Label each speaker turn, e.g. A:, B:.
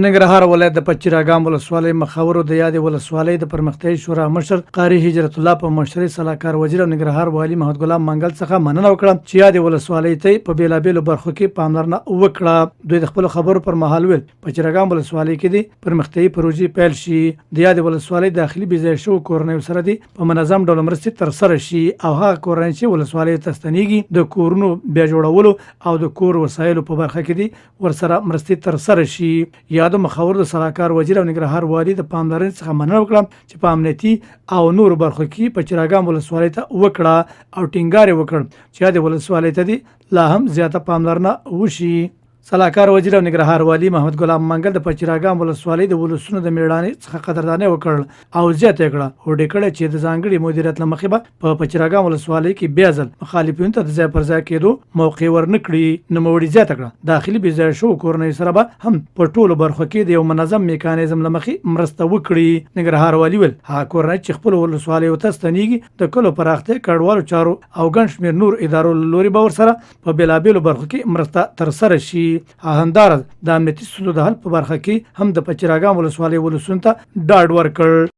A: ننګرهار ولایت د پچیراګام ولسوالۍ مخاورو د یادې ولسوالۍ د پرمختیایي شورا مشر قاری هجرت الله په مشرۍ سلاکار وزیر او ننګرهار والي محمد ګلام منګل څخه مننه وکړه چې یادې ولسوالۍ ته په بیلابېلو برخو کې پاملرنه وکړه. دوی د خپل خبرو پر مهال ویل پچیراګام ولسوالۍ کې د پرمختیایي پروژې پیل شي، د یادې ولسوالۍ داخلي بېځایه شوو کورنیو سره د په منظم ډول مرستې ترسره شي او هغه کورنۍ چې ولسوالۍ ته ستنېږي د کورونو بیا جوړولو او د کور وسایلو په برخه کې د ورسره مرستې ترسره شي. یاد مخاور د سلاکار وزیر او ننګرهار والي د پاملرنې څخه مننه وکړه چې په امنیتي او نورو برخو کې پچیراګام ولسوالۍ ته وکړه او ټینګار یې وکړ چې د ولسوالۍ ته لا هم زیاته پاملرنه وشي. سلاکار وزیر او ننګرهار والي محمد ګلام منګل د پچیراګام ولسوالۍ د ولسونو د میړانې څخه قدرداني وکړ او زیاته کړه هوډ کړه چې د ځانګړي مدیریت له مخې به په پچیراګام ولسوالۍ کې بیا ځل مخالفینو ته د ځای پر ځای کېدو موقع ورنکړي. نوموړي زیاته کړه داخلي بېځایه شوو کورنیو سره به هم په ټولو برخو کې د یو منظم میکانیزم له مخې مرسته وکړي. ننګرهار والي ویل هغه کورنۍ چې خپلو ولسوالیو ته ستنېږي د کلو پراختیا کډوالو چارو او ګڼ شمېر نور ادارو له لورې به ورسره په بېلابېلو برخو کې مرسته ترسره شي. همداراز د امنیتي ستونزو د حل په برخه کې هم د پچیراګام ولسوالۍ ولسونو ته ډاډ ورکړ.